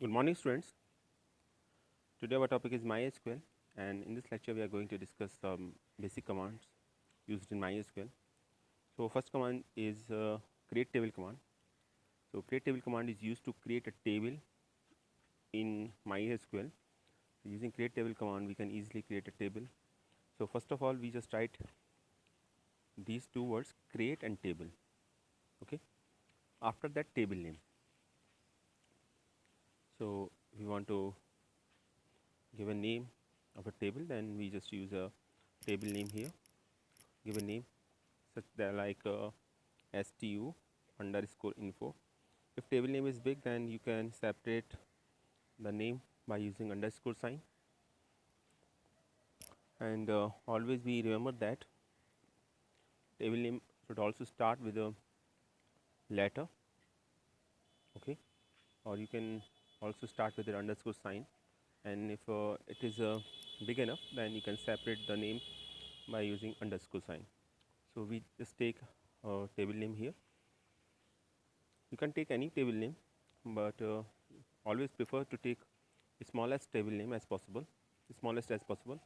Good morning, students. Today our topic is MySQL, and in this lecture we are going to discuss some basic commands used in MySQL. So first command is create table command. So create table command is used to create a table in MySQL. So using create table command, we can easily create a table. So first of all, we just write these two words, create and table. Okay. After that, table name. So we want to give a name of a table, then we just use a table name here. Give a name such that like stu underscore info. If table name is big, then you can separate the name by using underscore sign. And always we remember that table name should also start with a letter, okay, or you can also start with an underscore sign. And if it is big enough, then you can separate the name by using underscore sign. So we just take table name here. You can take any table name, but always prefer to take the smallest table name as possible, the smallest as possible,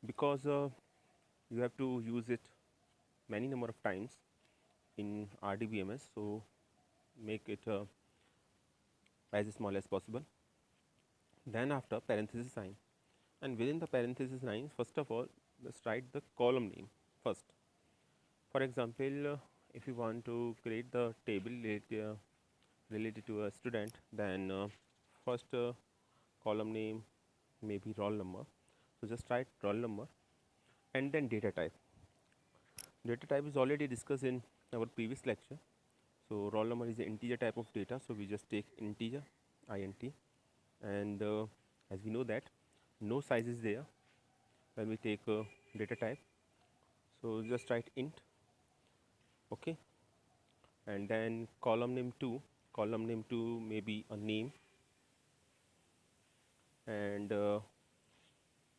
because you have to use it many number of times in RDBMS. So make it as small as possible. Then after parenthesis sign, and within the parenthesis sign, first of all, just write the column name first. For example, if you want to create the table related to a student, then first column name may be roll number. So just write roll number and then data type. Data type is already discussed in our previous lecture. So roll number is an integer type of data, so we just take integer int, and as we know that no size is there when we take data type, so just write int, okay. And then column name 2 may be a name, and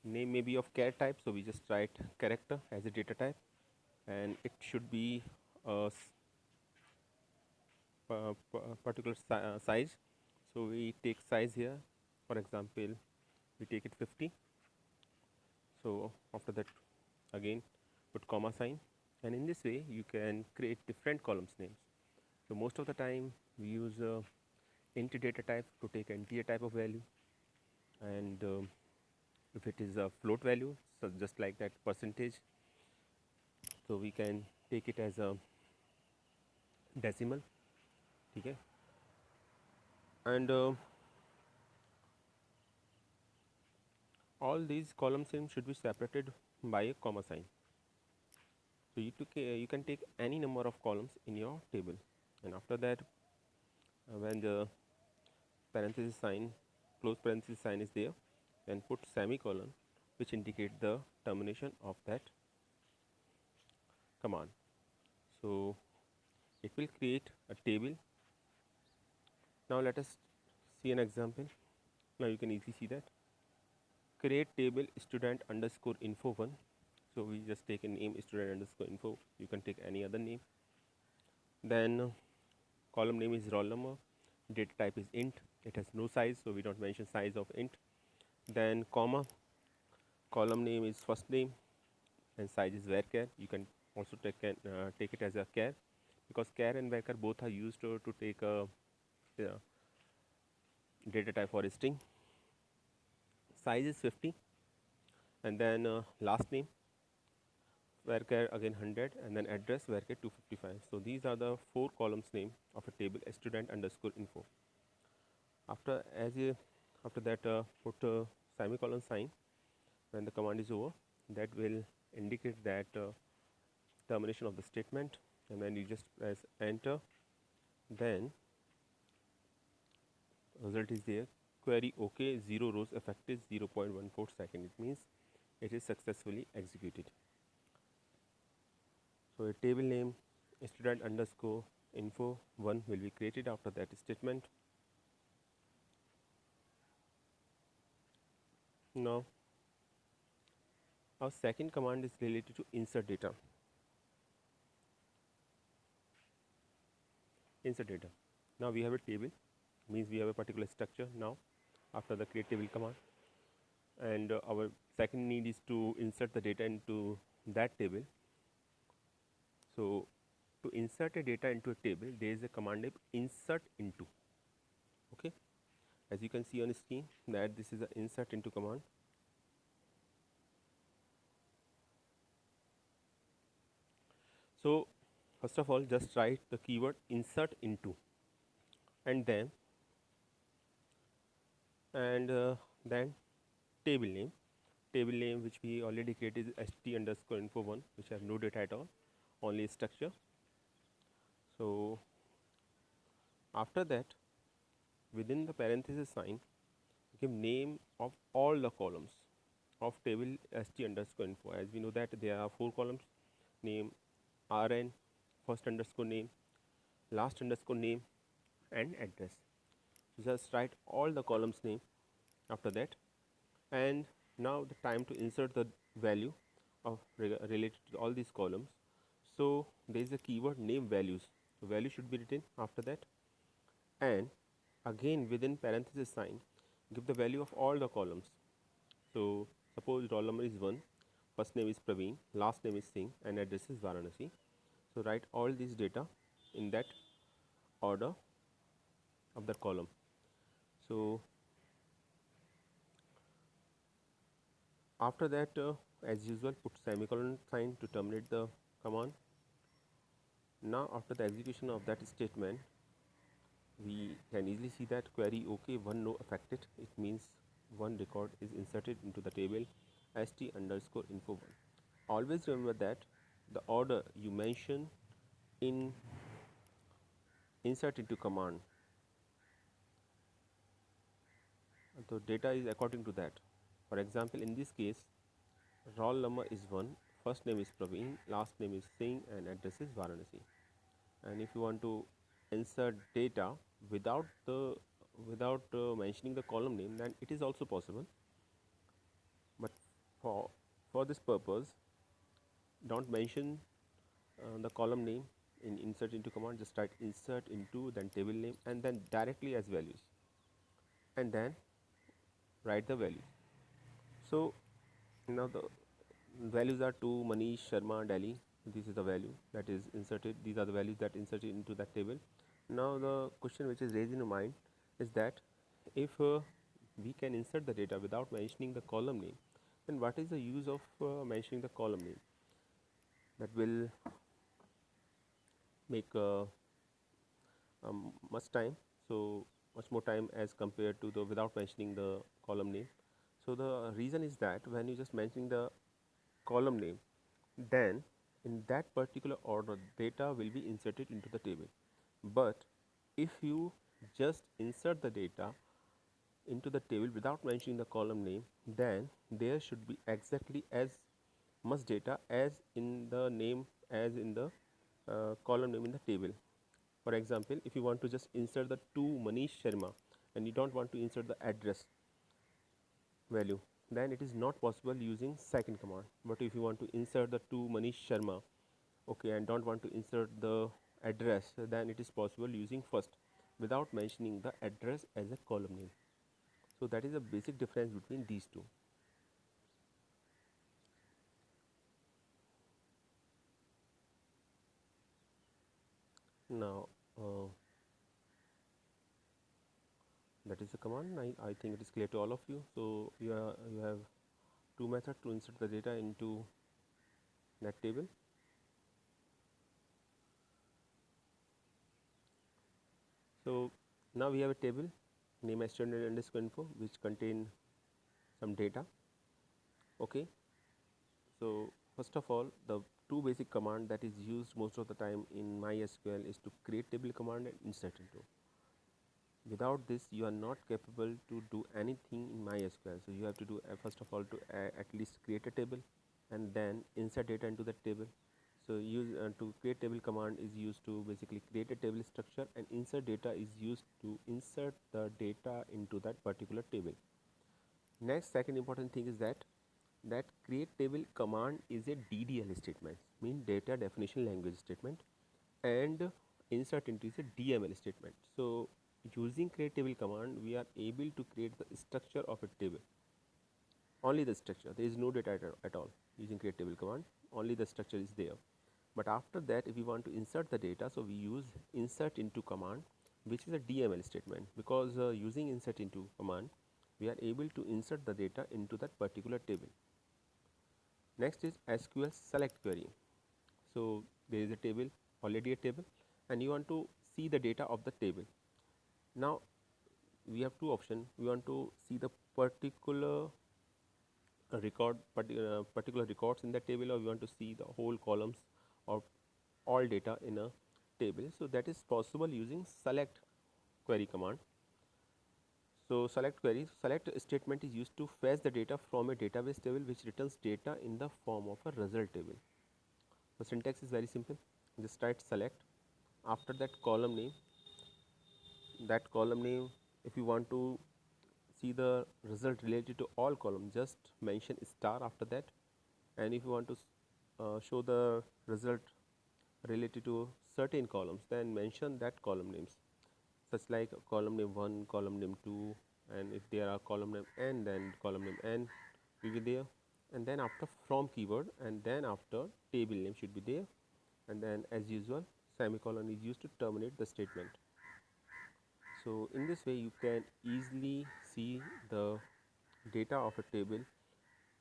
name may be of char type, so we just write character as a data type, and it should be a particular size. So we take size here, for example we take it 50. So after that, again put comma sign, and in this way you can create different columns names. So most of the time we use int data type to take integer type of value, and if it is a float value, so just like that percentage, so we can take it as a decimal, okay. And all these columns names should be separated by a comma sign. So you can take any number of columns in your table, and after that, when the parenthesis sign, close parenthesis sign is there, then put semicolon, which indicate the termination of that command. So it will create a table. Now let us see an example. Now you can easily see that. Create table student underscore info 1. So we just take a name student underscore info. You can take any other name. Then column name is roll number. Data type is int. It has no size, so we don't mention size of int. Then comma. Column name is first name, and size is varchar. You can also take it as a char, because char and varchar both are used to take a data type for a string. Size is 50, and then last name varchar again 100, and then address varchar 255. So these are the 4 columns name of a table student underscore info. After after that, put a semicolon sign when the command is over. That will indicate that termination of the statement, and when you just press enter, then result is there, query OK, 0 rows effective 0.14 second. It means it is successfully executed. So a table name student underscore info 1 will be created after that statement. Now our second command is related to insert data. Insert data. Now we have a table means we have a particular structure now after the create table command, and our second need is to insert the data into that table. So to insert a data into a table, there is a command name insert into. Okay, as you can see on the screen that this is the insert into command. So first of all, just write the keyword insert into, and then table name which we already created is st underscore info1, which have no data at all, only structure. So after that, within the parenthesis sign, give name of all the columns of table st underscore info. As we know that there are 4 columns: name, rn, first underscore name, last underscore name, and address. So just write all the columns name after that, and now the time to insert the value of related to all these columns. So there is a keyword name values. So value should be written after that, and again within parenthesis sign, give the value of all the columns. So suppose roll number is 1, first name is Praveen, last name is Singh, and address is Varanasi. So write all these data in that order of the column. So after that, as usual, put semicolon sign to terminate the command. Now after the execution of that statement, we can easily see that query OK, one no affected. It means one record is inserted into the table st underscore info1. Always remember that the order you mention in insert into command, the data is according to that. For example, in this case, roll number is 1, first name is Praveen, last name is Singh, and address is Varanasi. And if you want to insert data without mentioning the column name, then it is also possible. But for this purpose, don't mention the column name in insert into command. Just write insert into, then table name, and then directly as values, and then write the values. So now the values are to Manish Sharma Delhi. This is the value that is inserted. These are the values that inserted into that table. Now the question which is raised in your mind is that if we can insert the data without mentioning the column name, then what is the use of mentioning the column name? That will make much time, so much more time as compared to the without mentioning the column name. So the reason is that when you just mentioning the column name, then in that particular order data will be inserted into the table. But if you just insert the data into the table without mentioning the column name, then there should be exactly as much data as in the name as in the column name in the table. For example, if you want to just insert the to Manish Sharma and you don't want to insert the address value, then it is not possible using second command. But if you want to insert the to Manish Sharma, okay, and don't want to insert the address, then it is possible using first without mentioning the address as a column name. So that is a basic difference between these two. Now that is the command. I think it is clear to all of you. So you have two methods to insert the data into that table. So now we have a table name as student underscore info which contain some data. Okay, so first of all, the two basic command that is used most of the time in MySQL is to create table command and insert into. Without this, you are not capable to do anything in MySQL. So you have to do first of all to at least create a table and then insert data into that table. So use to create table command is used to basically create a table structure, and insert data is used to insert the data into that particular table. Next, second important thing is that create table command is a DDL statement, mean data definition language statement, and insert into is a DML statement. So using create table command we are able to create the structure of a table, only the structure. There is no data at all using create table command, only the structure is there. But after that, if we want to insert the data, so we use insert into command, which is a DML statement, because using insert into command we are able to insert the data into that particular table. Next is SQL select query. So there is a table, already a table, and you want to see the data of the table. Now we have two options. We want to see the particular particular records in the table, or we want to see the whole columns of all data in a table. So that is possible using select query command. So select statement is used to fetch the data from a database table which returns data in the form of a result table. The syntax is very simple. Just write select, after that column name, if you want to see the result related to all columns, just mention star after that. And if you want to show the result related to certain columns, then mention that column names, such like column name 1, column name 2, and if there are column name n, then column name n will be there. And then after from keyword, and then after table name should be there, and then as usual semicolon is used to terminate the statement. So in this way you can easily see the data of a table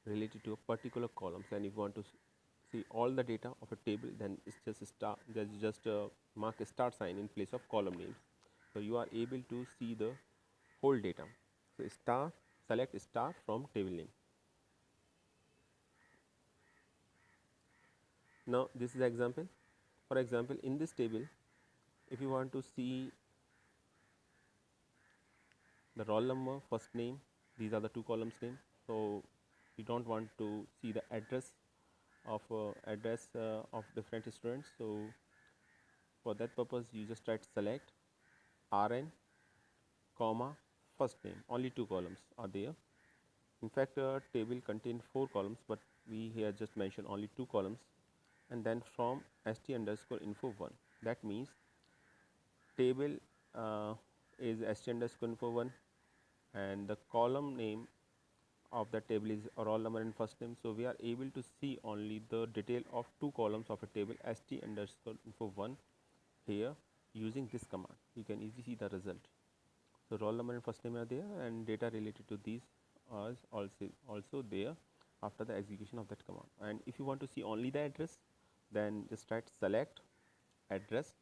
related to a particular columns. And if you want to see all the data of a table, then it's just a star, just mark a star sign in place of column names, so you are able to see the whole data. So star, select star from table name. Now this is the example. For example, in this table, if you want to see the roll number, first name, these are the two columns name. So you don't want to see the address of different students. So for that purpose you just write select rn comma first name. Only two columns are there. In fact, table contain 4 columns, but we here just mention only 2 columns. And then from st underscore info 1, that means table is st underscore info 1, and the column name of the table is roll number and first name. So we are able to see only the detail of 2 columns of a table st underscore info 1 here. Using this command you can easily see the result. So roll number and first name are there, and data related to these are also there after the execution of that command. And if you want to see only the address, then just write select address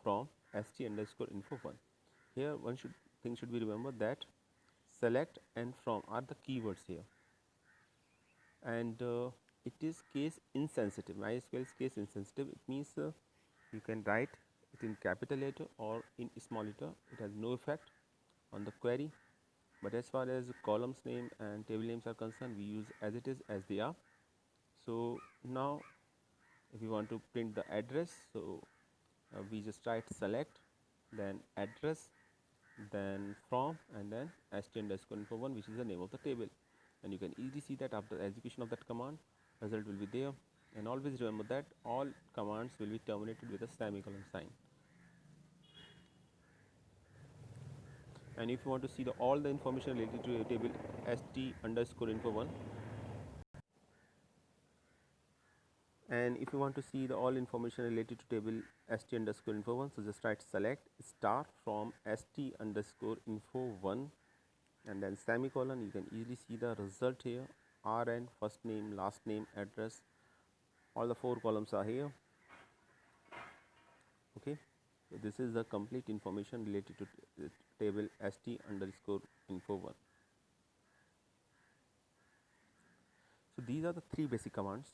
from st underscore info 1. Here one thing should be remembered, that select and from are the keywords here, and it is case insensitive. MySQL is case insensitive. It means you can write it in capital letter or in small letter. It has no effect on the query. But as far as columns name and table names are concerned, we use as it is, as they are. So now if you want to print the address, so we just write select, then address, then from, and then st underscore info 1, which is the name of the table. And you can easily see that after the execution of that command, result will be there. And always remember that all commands will be terminated with a semicolon sign. And if you want to see all the information related to a table st underscore info 1, and if you want to see all information related to table st underscore info 1, so just write select star from st underscore info 1, and then semicolon. You can easily see the result here, rn, first name, last name, address, all the 4 columns are here. Okay, so this is the complete information related to table st underscore info 1. So these are the 3 basic commands.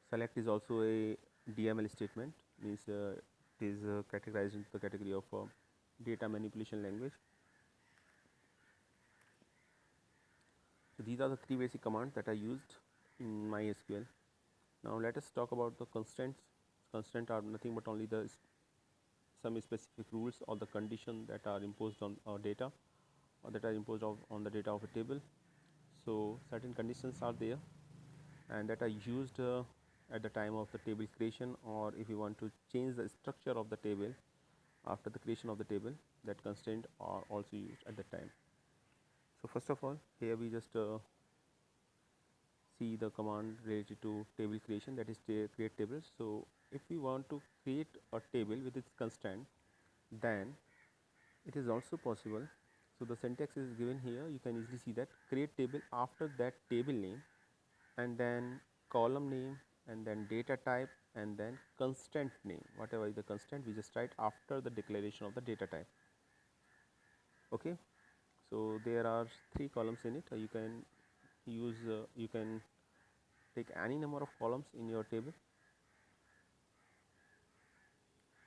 Select is also a DML statement, means it is categorized into the category of data manipulation language. So these are the 3 basic commands that are used in MySQL. Now let us talk about the constraints. Constraints are nothing but only some specific rules or the condition that are imposed on our data, or that are imposed on the data of a table. So certain conditions are there, and that are used at the time of the table creation, or if you want to change the structure of the table after the creation of the table. that constraint are also used at that time. So first of all, here we just see the command related to table creation, that is create tables. So if we want to create a table with its constraint, then it is also possible. So the syntax is given here, you can easily see that create table after that table name, and then column name, and then data type, and then constant name. Whatever is the constant, we just write after the declaration of the data type. Okay, so there are 3 columns in it. You can take any number of columns in your table.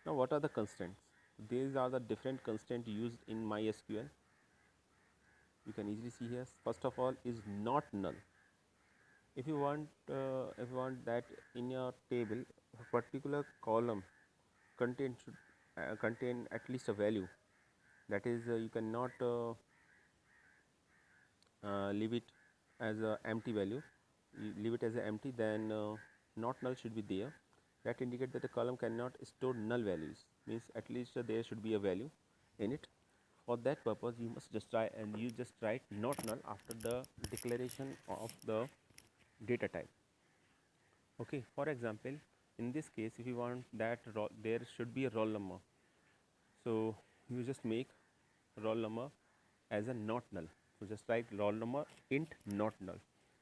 Now what are the constants? These are the different constants used in MySQL. You can easily see here. First of all is not null. If you want that in your table a particular column should contain at least a value, that is you cannot leave it as a empty value. You leave it as a empty, then not null should be there. That indicates that the column cannot store null values, means at least there should be a value in it. For that purpose you must just try and you just write not null after the declaration of the data type. Okay, for example, in this case if you want that there should be a roll number, so you just make roll number as a not null. So just write roll number int not null.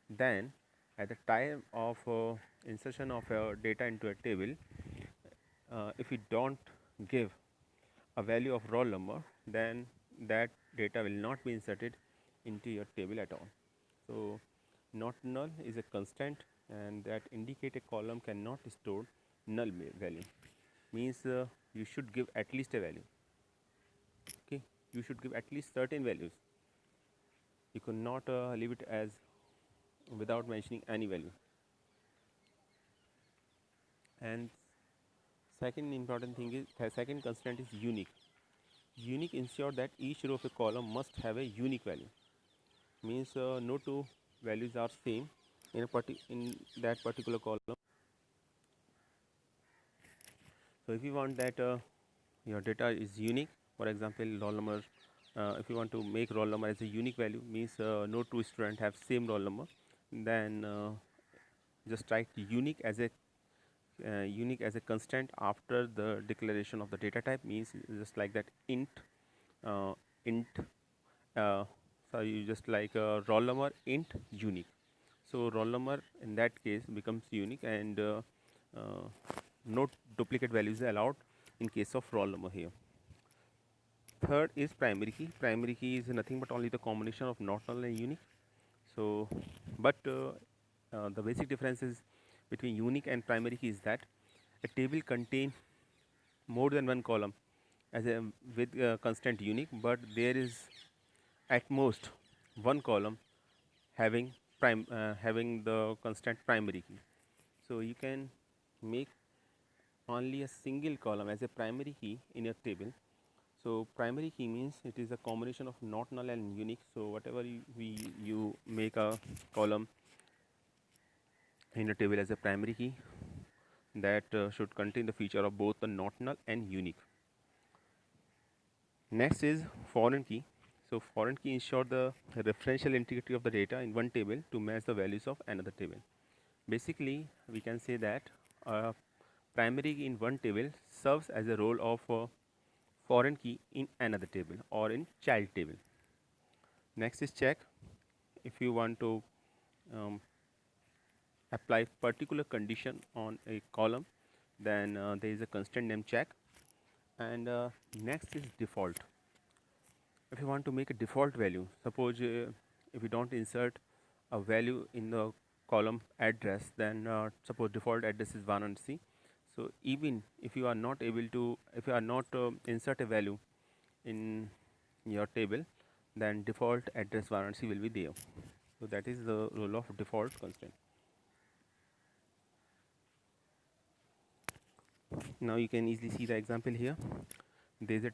Then at the time of insertion of data into a table, if you don't give a value of roll number, then that data will not be inserted into your table at all. So not null is a constant, and that indicate a column cannot store null value, means you should give at least a value. Okay, you should give at least certain values. You could not leave it as without mentioning any value. And second important thing is second constraint is unique. Unique ensure that each row of a column must have a unique value, means no two values are same in that particular column. So if you want that your data is unique, for example roll number, if you want to make roll number as a unique value, means no two students have same roll number, then just write unique as a constant after the declaration of the data type, means just like that int so you just like roll number int unique. So roll number in that case becomes unique, and uh, no duplicate values allowed in case of roll number here. Third is primary key. Primary key is nothing but only the combination of not null and unique. So but the basic differences between unique and primary key is that a table contain more than one column as a with constant unique, but there is at most one column having the constant primary key. So you can make only a single column as a primary key in your table. So primary key means it is a combination of not null and unique. So whatever you make a column in a table as a primary key, that should contain the feature of both the not null and unique. Next is foreign key. So foreign key ensure the referential integrity of the data in one table to match the values of another table. Basically, we can say that a primary key in one table serves as a role of a foreign key in another table or in child table. Next is check. If you want to um, apply particular condition on a column, then there is a constant name check. And next is default. If you want to make a default value, suppose if you don't insert a value in the column address, then suppose default address is Varanasi. So even if you are not able to, if you are not insert a value in your table, then default address Varanasi will be there. So that is the role of default constraint. Now you can easily see the example here. There is a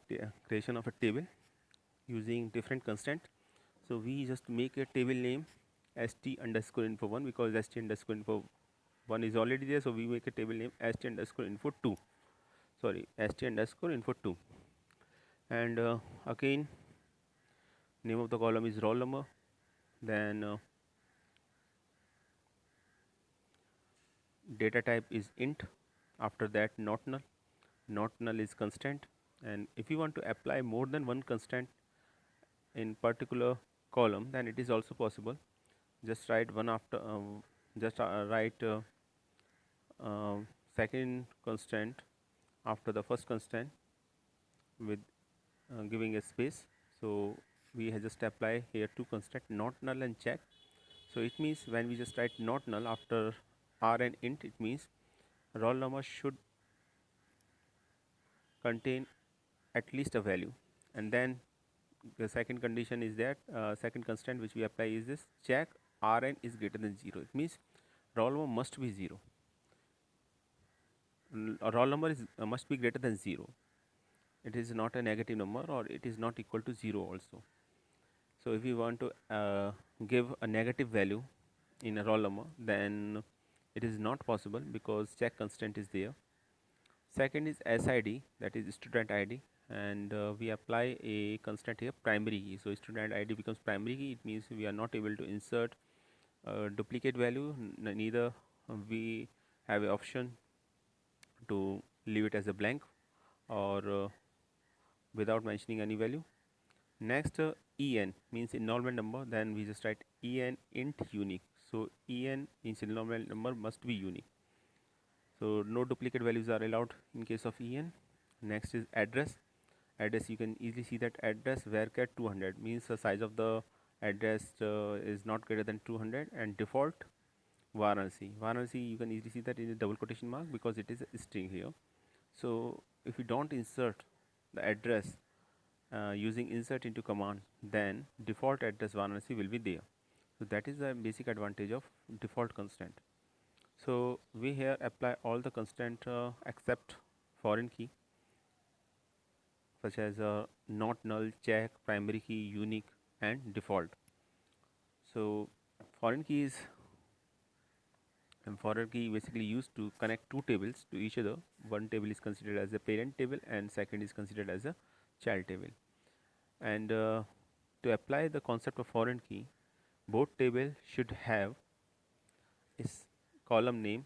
creation of a table using different constraint. So we just make a table name st underscore info 1, because st underscore info 1 is already there. So we make a table name st underscore info 2, sorry st underscore info 2. And again, name of the column is roll number. Then data type is int. After that, not null. Not null is constant. And if you want to apply more than one constant in particular column, then it is also possible. Just write one after just write second constant after the first constant with giving a space. So we just apply here two constant, not null and check. So it means when we just write not null after r and int, it means roll number should contain at least a value. And then the second condition is that second constant which we apply is this, check rn is greater than 0. It means roll number must be 0. Roll number is must be greater than 0. It is not a negative number, or it is not equal to 0 also. So if you want to give a negative value in a roll number, then it is not possible because check constant is there. Second is SID, that is student ID, and we apply a constant here, primary key. So student ID becomes primary key. It means we are not able to insert duplicate value, neither we have an option to leave it as a blank or without mentioning any value. Next, en means enrollment number. Then we just write en int unique. So en means enrollment number must be unique. So no duplicate values are allowed in case of en. Next is address. Address, you can easily see that address varchar 200 means the size of the address is not greater than 200, and default Varanasi. Varanasi, you can easily see that in a double quotation mark because it is a string here. So if you don't insert the address using insert into command, then default address Varanasi will be there. So that is the basic advantage of default constant. So we here apply all the constant except foreign key, such as not null, check, primary key, unique, and default. So foreign key is foreign key basically used to connect two tables to each other. One table is considered as a parent table and second is considered as a child table. And to apply the concept of foreign key, both table should have is column name,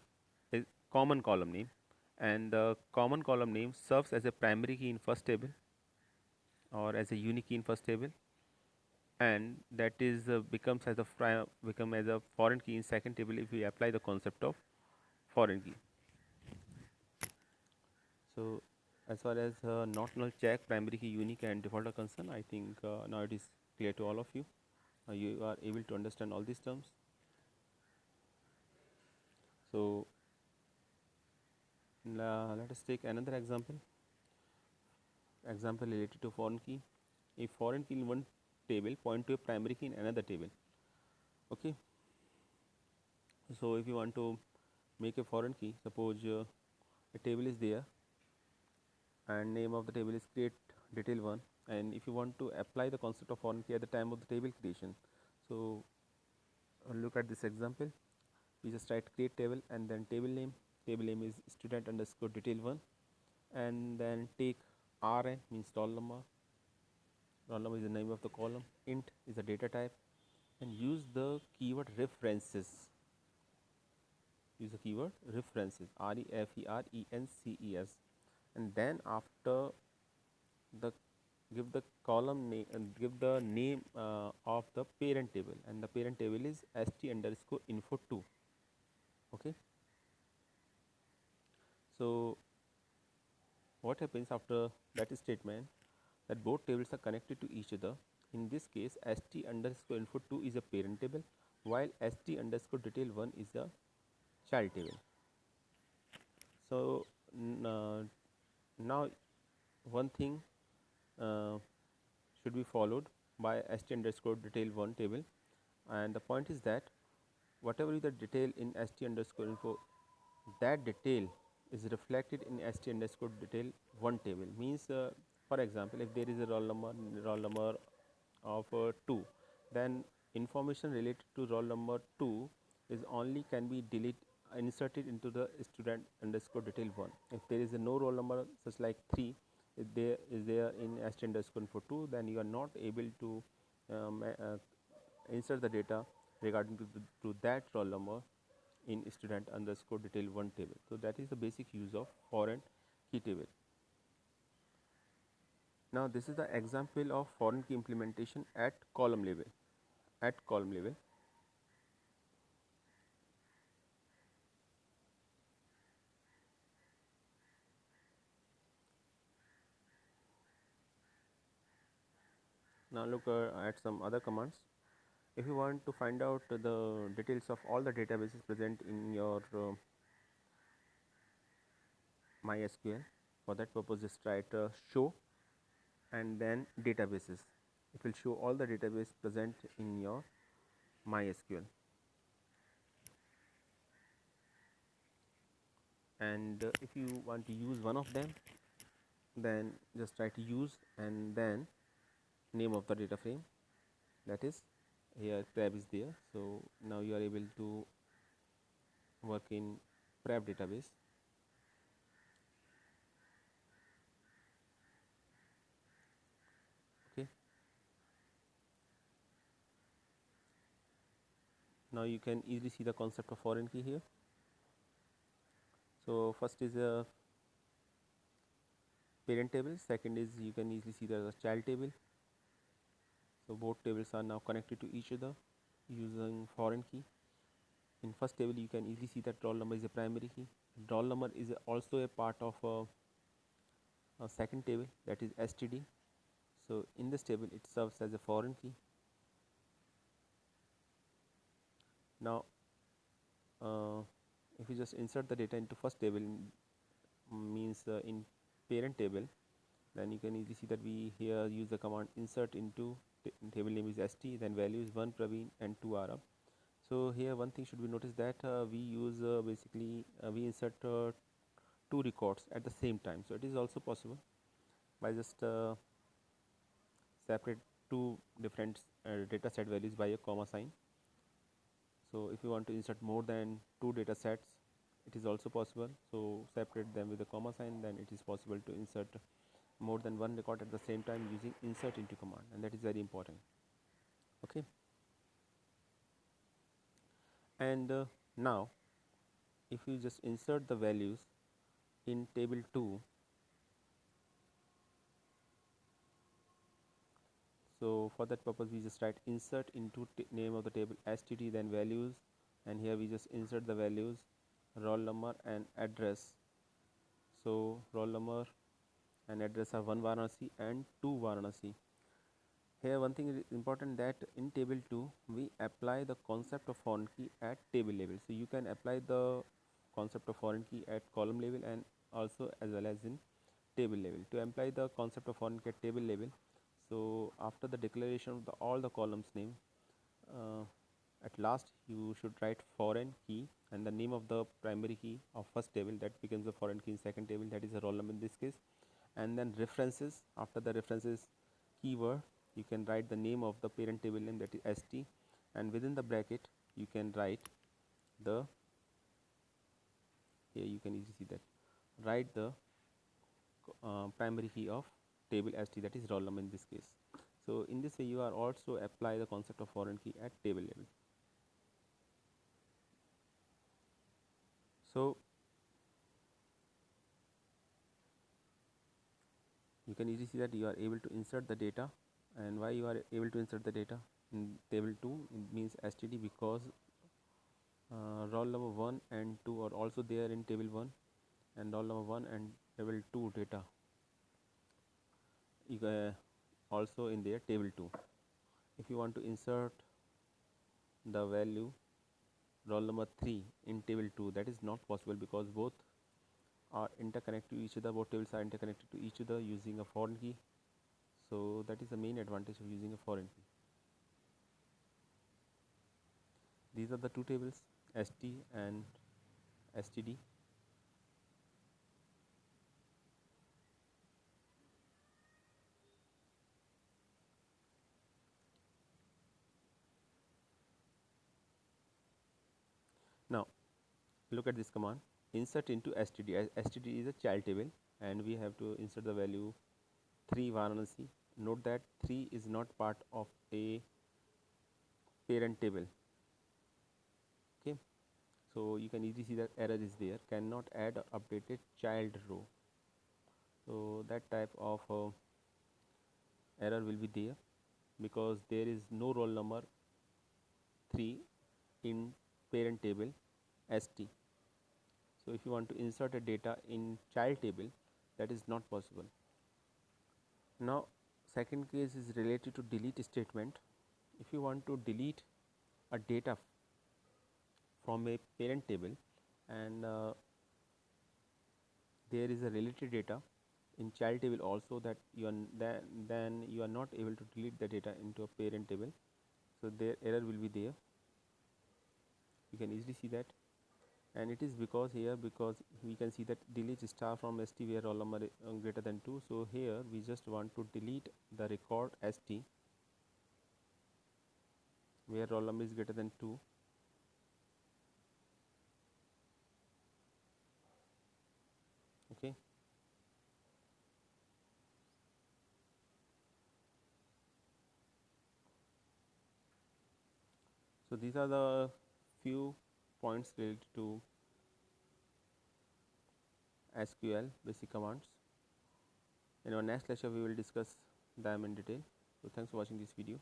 is common column name, and the common column name serves as a primary key in first table or as a unique key in first table, and that is becomes as a become as a foreign key in second table if we apply the concept of foreign key. So as far as not null, check, primary key, unique, and default are concerned, I think now it is clear to all of you. You are able to understand all these terms. So let us take another example. Example related to foreign key. A foreign key in one table point to a primary key in another table. Okay. So if you want to make a foreign key, suppose a table is there and name of the table is create detail 1, and if you want to apply the concept of foreign key at the time of the table creation, so look at this example. We just write create table and then table name. Table name is student underscore detail 1, and then take rn means roll number. Roll number is the name of the column. Int is a data type, and use the keyword references. Use the keyword references, references, and then after the give the column name and give the name of the parent table, and the parent table is st underscore info 2. Okay. So what happens after that statement, that both tables are connected to each other. In this case, st underscore info 2 is a parent table, while st underscore detail 1 is a child table. So now one thing should be followed by st underscore detail 1 table, and the point is that whatever is the detail in st underscore info, that detail is reflected in st underscore detail 1 table. Means for example, if there is a roll number of 2, then information related to roll number 2 is only can be inserted into the student underscore detail 1. If there is a no roll number such like 3, is there in st underscore info 2, then you are not able to insert the data regarding to that roll number in student underscore detail 1 table. So that is the basic use of foreign key table. Now this is the example of foreign key implementation at column level. At column level, now look at some other commands. If you want to find out the details of all the databases present in your MySQL, for that purpose just write show and then databases. It will show all the database present in your MySQL. And if you want to use one of them, then just try to use and then name of the data frame, that is here prep is there. So now you are able to work in prep database. Okay, now you can easily see the concept of foreign key here. So first is a parent table, second is you can easily see the child table. So both tables are now connected to each other using foreign key. In first table you can easily see that roll number is a primary key. Roll number is also a part of a second table, that is std. So in this table it serves as a foreign key. Now if you just insert the data into first table, means in parent table, then you can easily see that we here use the command insert into table name is st, then value is 1 Praveen and 2 Arab. So here one thing should be noticed that we use basically we insert two records at the same time. So it is also possible by just separate two different data set values by a comma sign. So if you want to insert more than two data sets, it is also possible. So separate them with a comma sign, then it is possible to insert more than one record at the same time using insert into command, and that is very important. Okay, and now if you just insert the values in table 2, so for that purpose we just write insert into name of the table std, then values, and here we just insert the values roll number and address. So roll number and address are 1 Varanasi and 2 Varanasi. Here one thing is important, that in table 2 we apply the concept of foreign key at table level. So you can apply the concept of foreign key at column level and also as well as in table level. To apply the concept of foreign key at table level, so after the declaration of all the columns name, uh, at last you should write foreign key and the name of the primary key of first table, that becomes the foreign key in second table, that is a roll number in this case. And then references, after the references keyword you can write the name of the parent table name, that is st, and within the bracket you can write the, here you can easily see that, write the primary key of table st, that is roll number in this case. So in this way you are also apply the concept of foreign key at table level. So you can easily see that you are able to insert the data. And why you are able to insert the data in table 2, it means std, because roll number 1 and 2 are also there in table 1, and roll number 1 and table 2 data you also in their table 2. If you want to insert the value roll number 3 in table 2, that is not possible because both are interconnected to each other, both tables are interconnected to each other using a foreign key. So that is the main advantage of using a foreign key. These are the two tables, st and std. Now look at this command, insert into std. Std is a child table, and we have to insert the value 3 Varanasi. Note that 3 is not part of a parent table. Okay, so you can easily see that error is there, cannot add or updated child row. So that type of error will be there because there is no roll number 3 in parent table st. So if you want to insert a data in child table, that is not possible. Now second case is related to delete statement. If you want to delete a data from a parent table and there is a related data in child table also, that you are then you are not able to delete the data into a parent table, so there error will be there. You can easily see that, and it is because here, because we can see that delete star from st where roll number greater than 2. So here we just want to delete the record st where roll number is greater than 2. Okay, so these are the few points related to SQL basic commands. In our next lecture we will discuss them in detail. So thanks for watching this video.